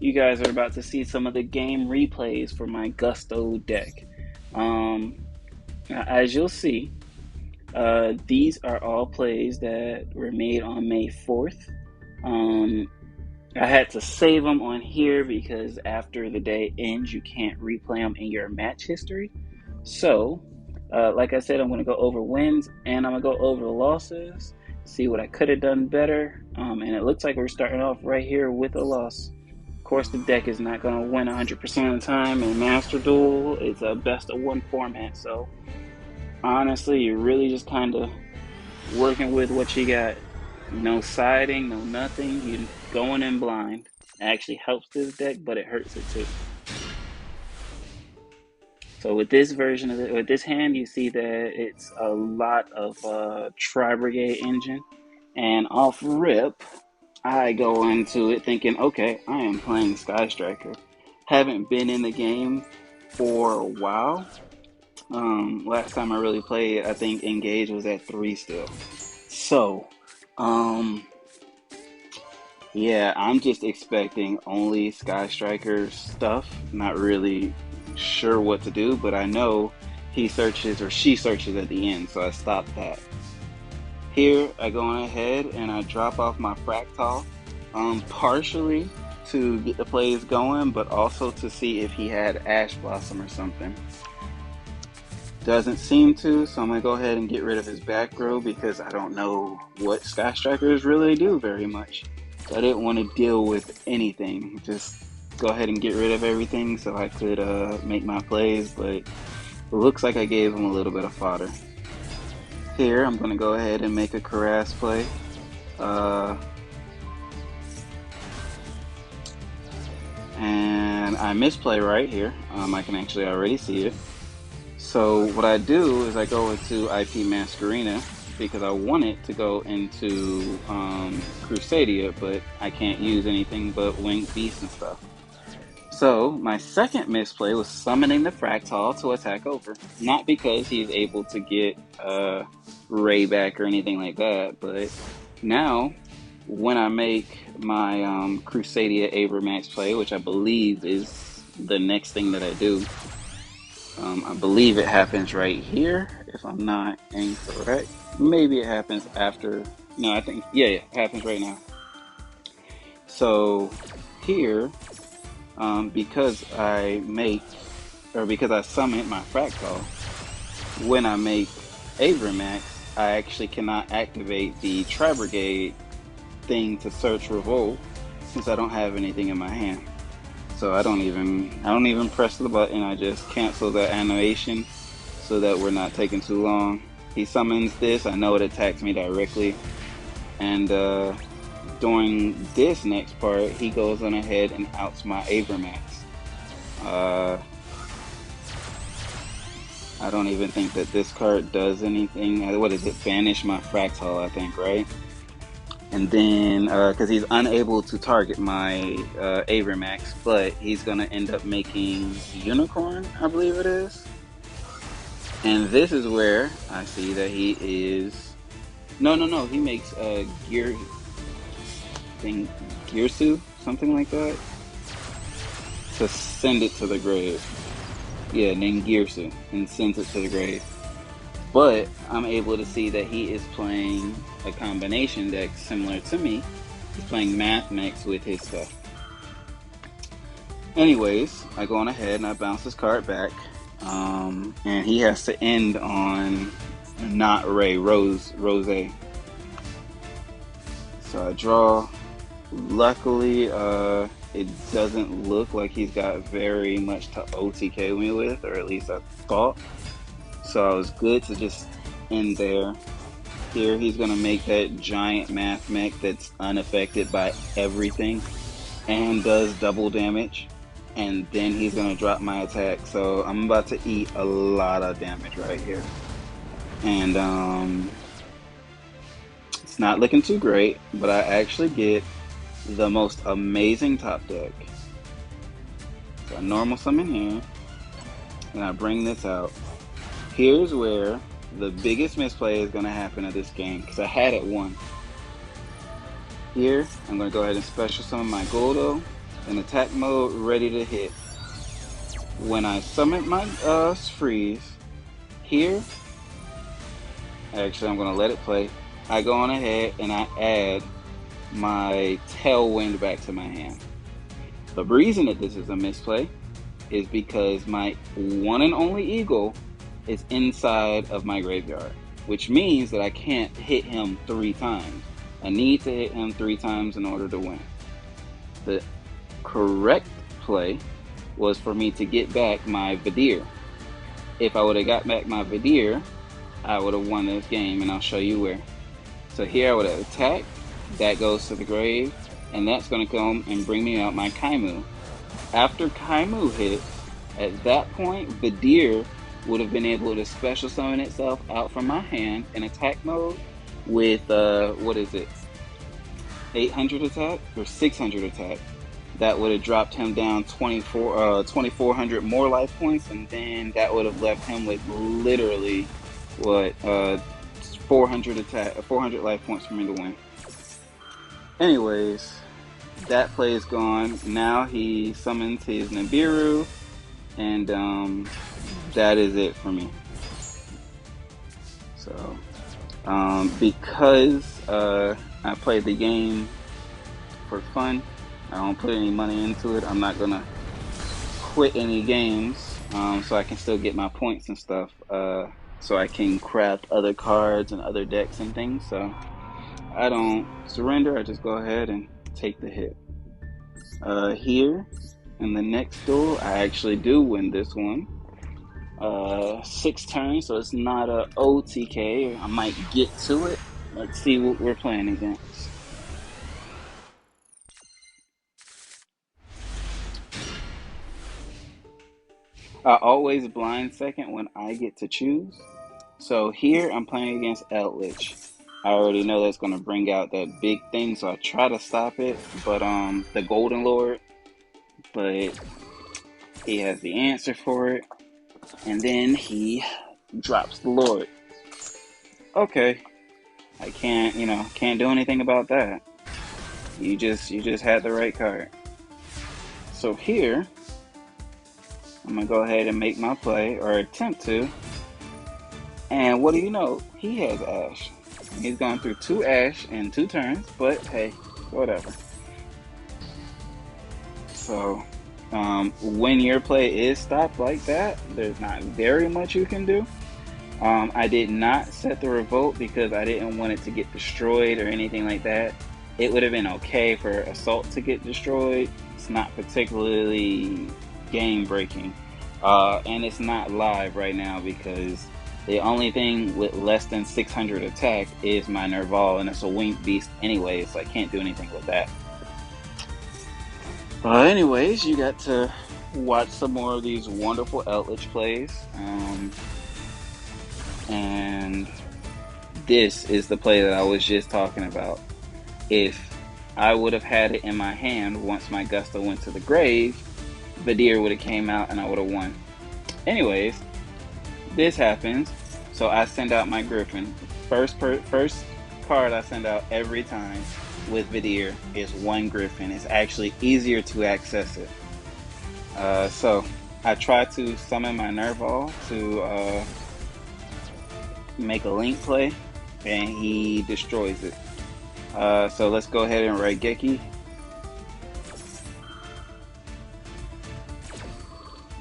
you guys are about to see some of the game replays for my Gusto deck. Um, as you'll see, these are all plays that were made on May 4th. Um, I had to save them on here because after the day ends, you can't replay them in your match history. So, like I said, I'm going to go over wins and I'm going to go over losses, see what I could have done better. And it looks like we're starting off right here with a loss. Of course, the deck is not going to win 100% of the time in Master Duel. It's a best of one format. So, honestly, you're really just kind of working with what you got. No siding, no nothing. You going in blind. It actually helps this deck, but it hurts it too. So with this version of it, with this hand, you see that it's a lot of Tri-Brigade engine. And off rip, I go into it thinking, okay, I am playing Sky Striker. Haven't been in the game for a while. Last time I really played, I think Engage was at 3 still. So, um, yeah, I'm just expecting only Sky Striker stuff. Not really sure what to do, but I know he searches or she searches at the end, so I stopped that. Here, I go on ahead and I drop off my Fractal, partially to get the plays going, but also to see if he had Ash Blossom or something. Doesn't seem to, so I'm going to go ahead and get rid of his back row because I don't know what Sky Strikers really do very much. So I didn't want to deal with anything. Just go ahead and get rid of everything so I could make my plays, but it looks like I gave him a little bit of fodder. Here, I'm going to go ahead and make a Karaz play. And I misplay right here. I can actually already see it. So what I do is I go into IP Masquerena because I want it to go into Crusadia, but I can't use anything but Winged Beast and stuff. So my second misplay was summoning the Fractal to attack over. Not because he's able to get Ray back or anything like that, but now when I make my Crusadia Avermax play, which I believe is the next thing that I do, I believe it happens right here, if I'm not incorrect. Maybe it happens after. No, I think, yeah, it happens right now. So here, because I summon my Fractal, when I make Avermax, I actually cannot activate the Tri-Brigade thing to search Revolt since I don't have anything in my hand. So I don't even press the button. I just cancel the animation so that we're not taking too long. He summons this. I know it attacks me directly. And during this next part, he goes on ahead and outs my Avermax. I don't even think that this card does anything. What is it? Banish my Fractal, I think, right? And then, because he's unable to target my Avermax, but he's going to end up making Unicorn, I believe it is. And this is where I see that he is... No, he makes Gearsu, something like that, to send it to the grave. Yeah, named Gearsu, and sends it to the grave. But I'm able to see that he is playing a combination deck similar to me. He's playing Math Mix with his stuff. Anyways, I go on ahead and I bounce this card back. And he has to end on not Ray, Rose. So I draw. Luckily, it doesn't look like he's got very much to OTK me with, or at least I thought. So I was good to just end there. Here he's going to make that giant math mech that's unaffected by everything and does double damage. And then he's going to drop my attack. So I'm about to eat a lot of damage right here. And it's not looking too great, but I actually get the most amazing top deck. So I normal summon here, and I bring this out. Here's where the biggest misplay is going to happen of this game, because I had it won. Here, I'm going to go ahead and special summon my Goldo. in attack mode, ready to hit. When I summon my freeze, here, actually I'm going to let it play. I go on ahead and I add my Tailwind back to my hand. The reason that this is a misplay is because my one and only eagle is inside of my graveyard, which means that I can't hit him 3 times. I need to hit him 3 times in order to win. The correct play was for me to get back my Vidir. If I would have got back my Vidir, I would have won this game, and I'll show you where. So here I would have attacked, that goes to the grave, and that's going to come and bring me out my Kaimu. After Kaimu hits, at that point, Vidir would have been able to special summon itself out from my hand in attack mode with, what is it, 800 attack or 600 attack. That would have dropped him down 2,400 more life points, and then that would have left him with literally, what, 400 life points for me to win. Anyways, that play is gone. Now he summons his Nibiru, and that is it for me. So, because I played the game for fun, I don't put any money into it. I'm not gonna quit any games, so I can still get my points and stuff, so I can craft other cards and other decks and things. So I don't surrender. I just go ahead and take the hit. Here in the next duel, I actually do win this one. 6 turns, so it's not a OTK. I might get to it. Let's see what we're playing against. I always blind second when I get to choose. So here I'm playing against Eldritch. I already know that's going to bring out that big thing, so I try to stop it. But the Golden Lord, but he has the answer for it, and then he drops the Lord. Okay, I can't do anything about that. You just had the right card. So here, I'm gonna go ahead and make my play, or attempt to. And what do you know? He has Ash. He's gone through 2 Ash in 2 turns, but hey, whatever. So, when your play is stopped like that, there's not very much you can do. I did not set the revolt because I didn't want it to get destroyed or anything like that. It would have been okay for Assault to get destroyed. It's not particularly game breaking. And it's not live right now because the only thing with less than 600 attack is my Nerval, and it's a winged beast anyway, so I can't do anything with that. Anyways, you got to watch some more of these wonderful Eldritch plays. And this is the play that I was just talking about. If I would have had it in my hand once my Gusto went to the grave, Vidir would have came out and I would have won. Anyways, this happens, so I send out my Griffin. First card I send out every time with Vidir is 1 Griffin. It's actually easier to access it. So I try to summon my Nerval to make a link play, and he destroys it. So let's go ahead and Raigeki,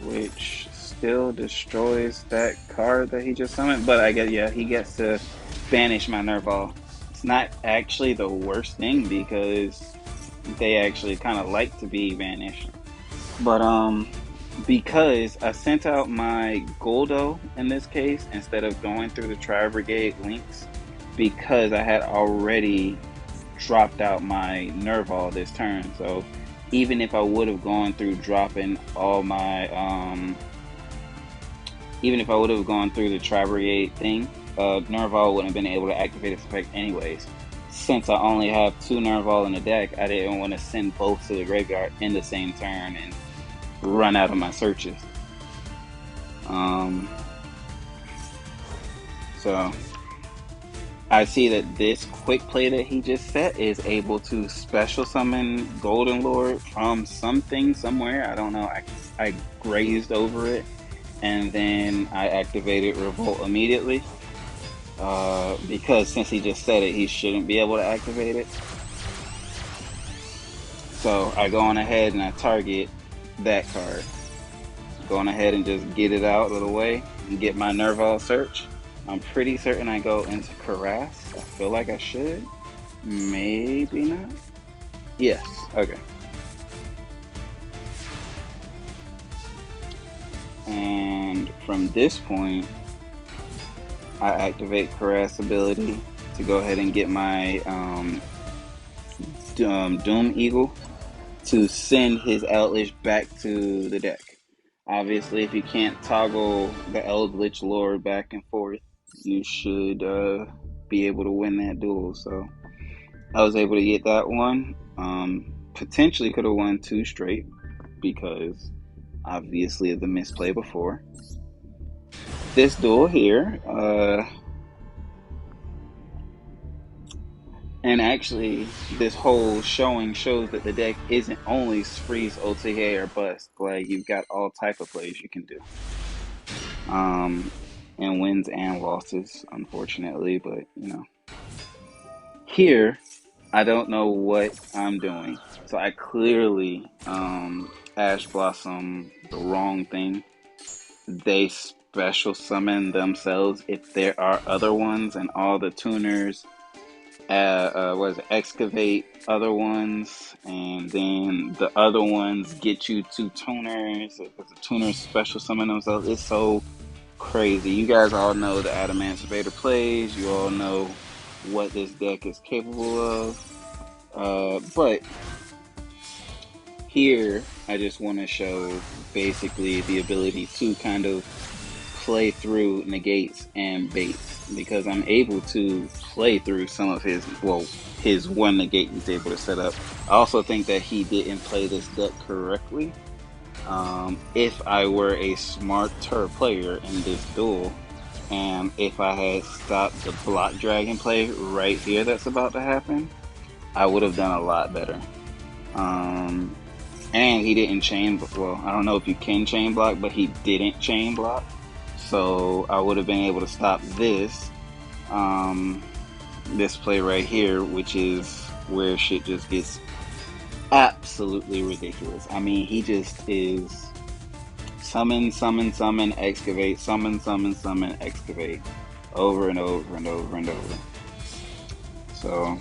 which still destroys that card that he just summoned, but I guess, yeah, he gets to banish my Nerval. It's not actually the worst thing because they actually kind of like to be banished. But because I sent out my Goldo in this case instead of going through the Tri-Brigade links, because I had already dropped out my Nerval this turn. So even if I would have gone through dropping all my even if I would have gone through the Tri-Brigade thing, Nerval wouldn't have been able to activate its effect anyways. Since I only have 2 Nerval in the deck, I didn't want to send both to the graveyard in the same turn and run out of my searches. So I see that this quick play that he just set is able to special summon Golden Lord from something somewhere. I don't know. I grazed over it, and then I activated Revolt immediately. Because since he just said it, he shouldn't be able to activate it. So I go on ahead and I target that card. Go on ahead and just get it out of the way and get my Nerval search. I'm pretty certain I go into Caress. I feel like I should. Maybe not. Yes. Okay. And from this point, I activate Caress ability to go ahead and get my Doom Eagle to send his Eldritch back to the deck. Obviously, if you can't toggle the Eldritch Lord back and forth, you should be able to win that duel. So I was able to get that one. Potentially could have won 2 straight because obviously of the misplay before. This duel here, and actually, this whole showing shows that the deck isn't only freeze, OTA, or bust. Like, you've got all type of plays you can do. And wins and losses, unfortunately, but, you know. Here, I don't know what I'm doing. So I clearly Ash Blossom the wrong thing. They special summon themselves if there are other ones, and all the tuners excavate other ones, and then the other ones get you 2 tuners because the tuners special summon themselves. It's so crazy. You guys all know the Adamancipator plays. You all know what this deck is capable of. But here, I just want to show basically the ability to kind of play through negates and baits, because I'm able to play through some of his one negate he's able to set up. I also think that he didn't play this deck correctly. If I were a smarter player in this duel, and if I had stopped the block dragon play right here that's about to happen, I would have done a lot better. And he didn't chain, well, I don't know if you can chain block, but he didn't chain block. So I would have been able to stop this, this play right here, which is where shit just gets absolutely ridiculous. I mean, he just is summon, summon, summon, excavate, summon, summon, summon, excavate, over and over and over and over. So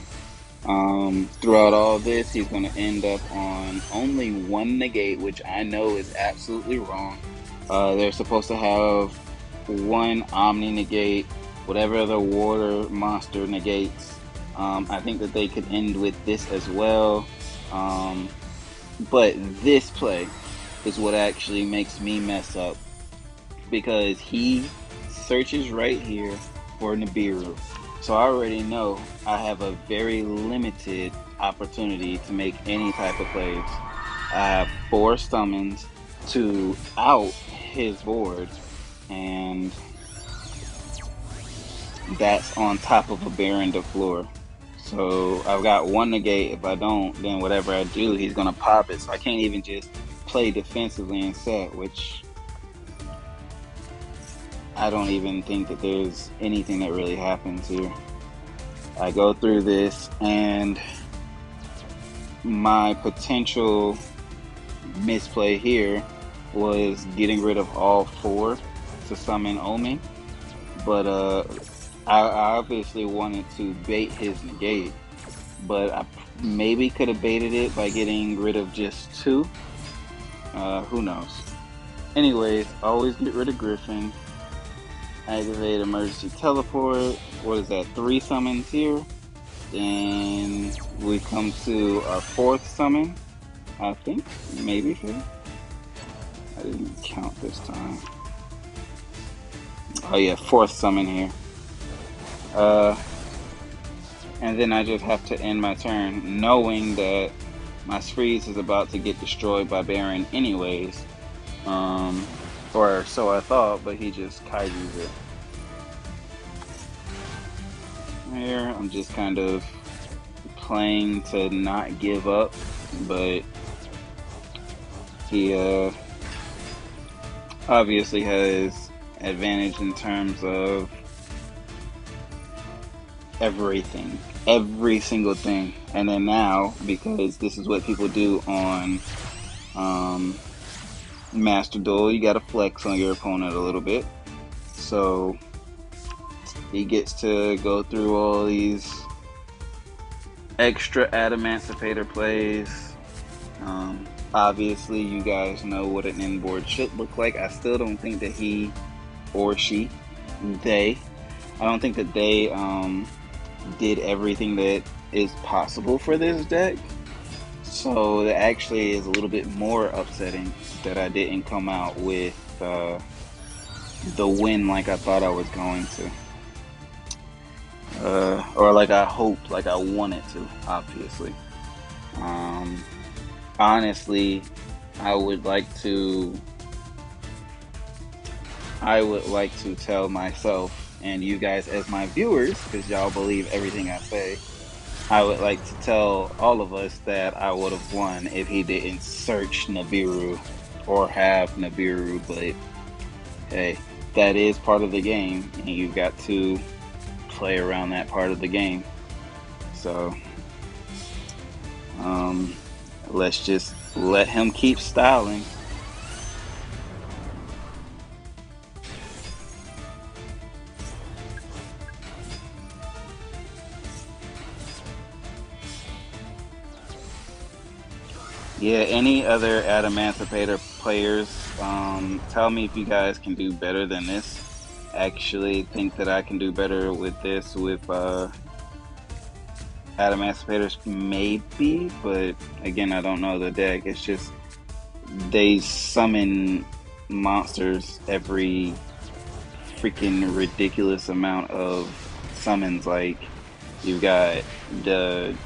throughout all this, he's going to end up on only 1 negate, which I know is absolutely wrong. They're supposed to have 1 Omni negate, whatever other water monster negates. I think that they could end with this as well. But this play is what actually makes me mess up, because he searches right here for Nibiru. So I already know I have a very limited opportunity to make any type of plays. I have 4 summons to out his board, and that's on top of a Baron de Fleur. So I've got 1 negate. If I don't, then whatever I do, he's going to pop it. So I can't even just play defensively and set, which I don't even think that there's anything that really happens here. I go through this, and my potential misplay here was getting rid of all 4 to summon Omen, but I obviously wanted to bait his negate, but I maybe could have baited it by getting rid of just 2. Who knows? Anyways, always get rid of Griffin. Activate emergency teleport. What is that? 3 summons here. Then we come to our 4th summon. I think maybe 4. I didn't count this time. Oh yeah, 4th summon here. And then I just have to end my turn, knowing that my freeze is about to get destroyed by Baron anyways. Or so I thought, but he just kaiju's it. here. I'm just kind of playing to not give up, but he obviously has advantage in terms of everything, every single thing. And then now, because this is what people do on Master Duel, you gotta flex on your opponent a little bit. So he gets to go through all these extra Adamancipator plays. Obviously, you guys know what an inboard should look like. I still don't think that he or she, I don't think that they did everything that is possible for this deck. So that actually is a little bit more upsetting that I didn't come out with the win like I thought I was going to. Or like I hoped, like I wanted to, obviously. Honestly, I would like to tell myself and you guys as my viewers, because y'all believe everything I say, I would like to tell all of us that I would have won if he didn't search Nibiru or have Nibiru, but hey, that is part of the game, and you've got to play around that part of the game. So, let's just let him keep styling. Yeah, any other Adamancipator players, tell me if you guys can do better than this. Actually think that I can do better with this with Adamancipators maybe, but again, I don't know the deck. It's just they summon monsters every freaking ridiculous amount of summons. Like you've got the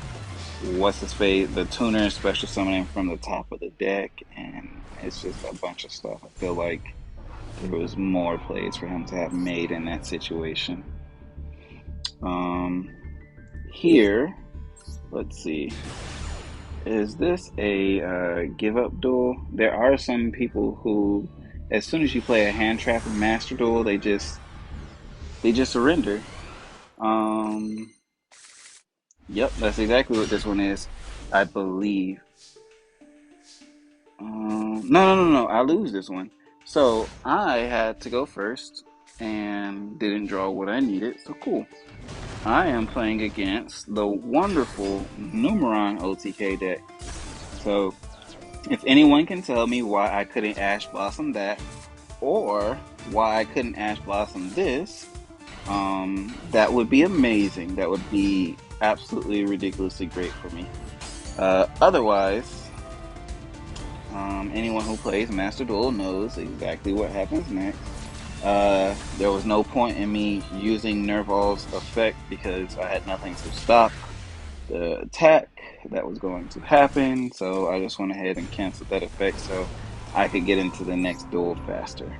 the tuner special summoning from the top of the deck, and it's just a bunch of stuff. I feel like there was more plays for him to have made in that situation. Here, let's see. Is this a give up duel? There are some people who, as soon as you play a hand trap in Master Duel, they just surrender. Yep, that's exactly what this one is, I believe. No. I lose this one. So I had to go first and didn't draw what I needed. So cool. I am playing against the wonderful Numeron OTK deck. So if anyone can tell me why I couldn't Ash Blossom that, or why I couldn't Ash Blossom this, that would be amazing. That would be absolutely ridiculously great for me. Otherwise, anyone who plays Master Duel knows exactly what happens next. There was no point in me using Nerval's effect because I had nothing to stop the attack that was going to happen, so I just went ahead and canceled that effect so I could get into the next duel faster.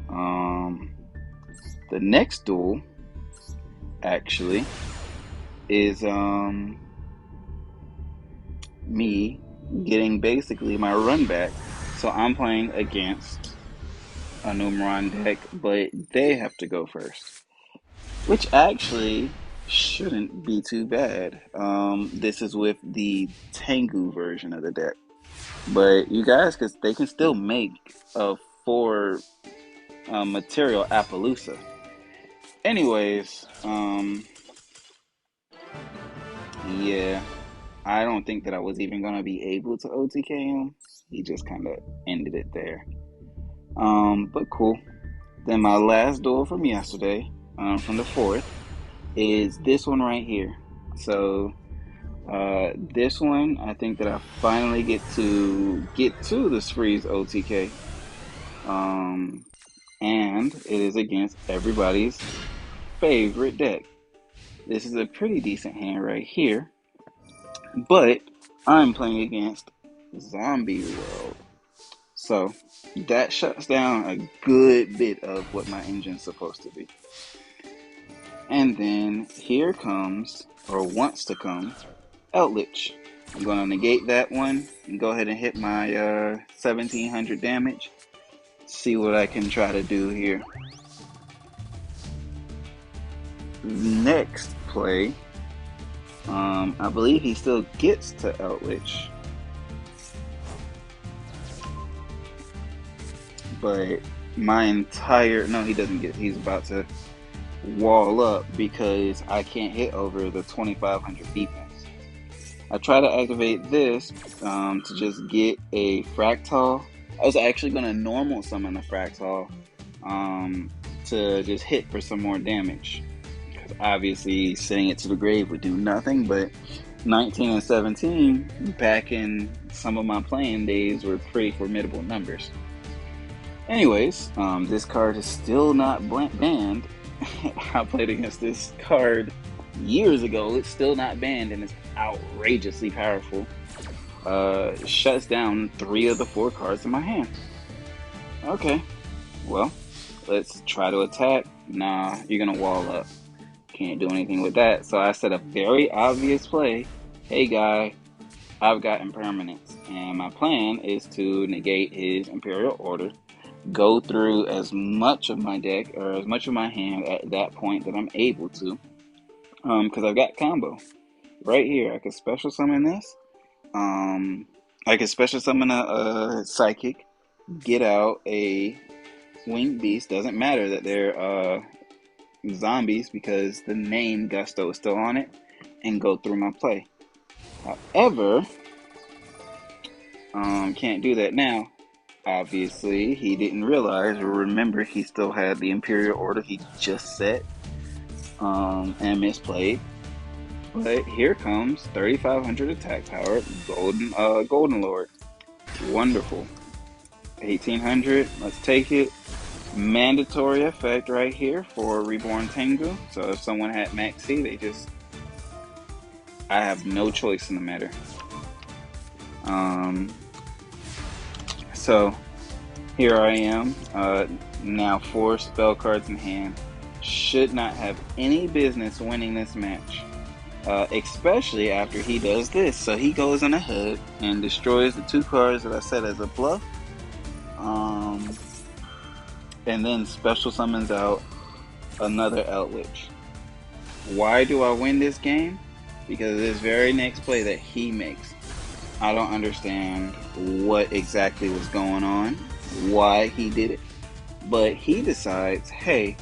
The next duel actually is me getting basically my run back. So I'm playing against a Numeron deck, but they have to go first, which actually shouldn't be too bad. This is with the Tengu version of the deck, but you guys, because they can still make a 4 material Appaloosa. Anyways, yeah, I don't think that I was even gonna be able to OTK him. He just kind of ended it there. But cool. Then my last duel from yesterday, from the 4th, is this one right here. So this one, I think that I finally get to the Freeze OTK. And it is against everybody's favorite deck. This is a pretty decent hand right here, but I'm playing against Zombie World. So that shuts down a good bit of what my engine's supposed to be. And then here comes, or wants to come, Eldritch. I'm going to negate that one and go ahead and hit my 1700 damage. See what I can try to do here. Next play, I believe he still gets to Eldritch. But my entire, no, he doesn't get, he's about to wall up because I can't hit over the 2500 defense. I try to activate this to just get a Fractal. I was actually going to normal summon a Fractal to just hit for some more damage. Because obviously sending it to the grave would do nothing, but 19 and 17 back in some of my playing days were pretty formidable numbers. Anyways, this card is still not banned. I played against this card years ago. It's still not banned and it's outrageously powerful. Shuts down 3 of the 4 cards in my hand. Okay, well, let's try to attack. Nah, you're gonna wall up. Can't do anything with that. So I said a very obvious play. Hey guy, I've got impermanence, and my plan is to negate his Imperial Order. Go through as much of my deck or as much of my hand at that point that I'm able to, because I've got combo right here. I could special summon this. I could special summon a psychic, get out a winged beast. Doesn't matter that they're zombies because the name Gusto is still on it, and go through my play. However, can't do that now. Obviously, he didn't realize or remember he still had the Imperial Order he just set and misplayed. But here comes 3500 attack power, Golden Lord. Wonderful. 1800, let's take it. Mandatory effect right here for Reborn Tengu. So if someone had Maxi, I have no choice in the matter. So here I am, now 4 spell cards in hand. Should not have any business winning this match, especially after he does this. So he goes on ahead and destroys the 2 cards that I set as a bluff, and then special summons out another Eldritch. Why do I win this game? Because of this very next play that he makes. I don't understand what exactly was going on, why he did it, but he decides, hey,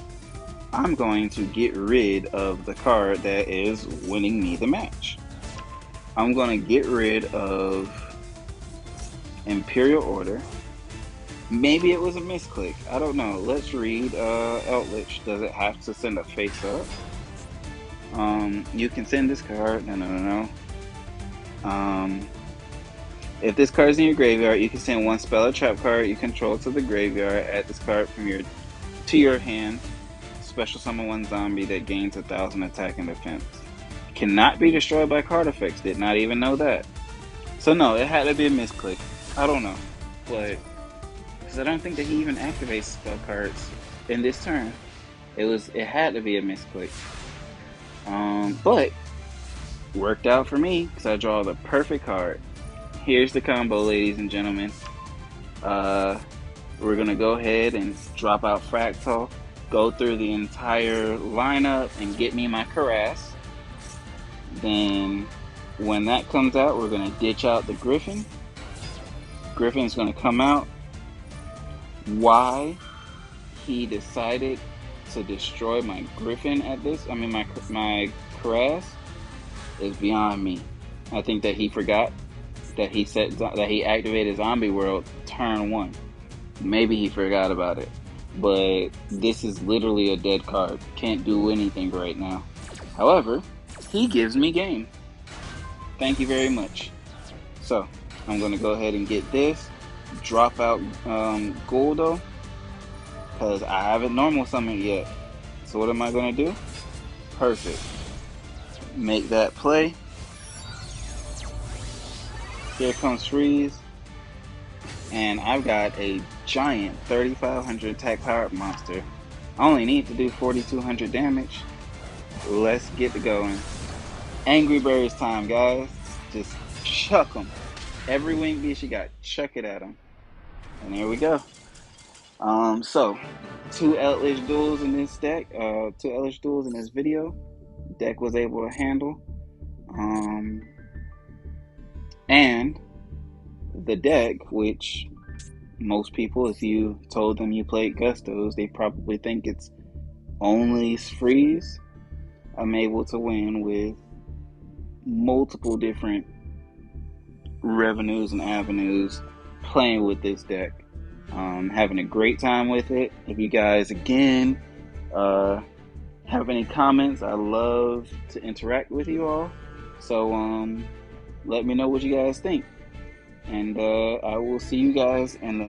I'm going to get rid of the card that is winning me the match. I'm going to get rid of Imperial Order. Maybe it was a misclick. I don't know. Let's read Eldritch. Does it have to send a face up? You can send this card. No. If this card is in your graveyard, you can send 1 spell or trap card you control to the graveyard. Add this card from to your hand. Special summon 1 zombie that gains 1000 attack and defense. Cannot be destroyed by card effects. Did not even know that. So no, it had to be a misclick. I don't know, but because I don't think that he even activates spell cards in this turn. It had to be a misclick. But worked out for me because I draw the perfect card. Here's the combo, ladies and gentlemen. We're gonna go ahead and drop out Fractal, go through the entire lineup and get me my Caress. Then when that comes out, we're gonna ditch out the Griffin. Griffin's gonna come out. Why he decided to destroy my Griffin at this, my Caress, is beyond me. I think that he forgot that he activated Zombie World turn 1. Maybe he forgot about it, but this is literally a dead card. Can't do anything right now. However, he gives me game. Thank you very much. So I'm gonna go ahead and get this, drop out Goldo, because I haven't normal summoned yet. So what am I gonna do? Perfect. Make that play. Here comes Freeze, and I've got a giant 3500 attack powered monster. I only need to do 4200 damage. Let's get to going. Angry Birds time, guys. Just chuck them. Every wing beast you got, chuck it at them. And there we go. So two Eldritch duels in this deck. Two Eldritch duels in this video. Deck was able to handle. And the deck, which most people, if you told them you played Gustos, they probably think it's only freeze. I'm able to win with multiple different revenues and avenues playing with this deck. Having a great time with it. If you guys, again, have any comments, I love to interact with you all. So let me know what you guys think. And I will see you guys in the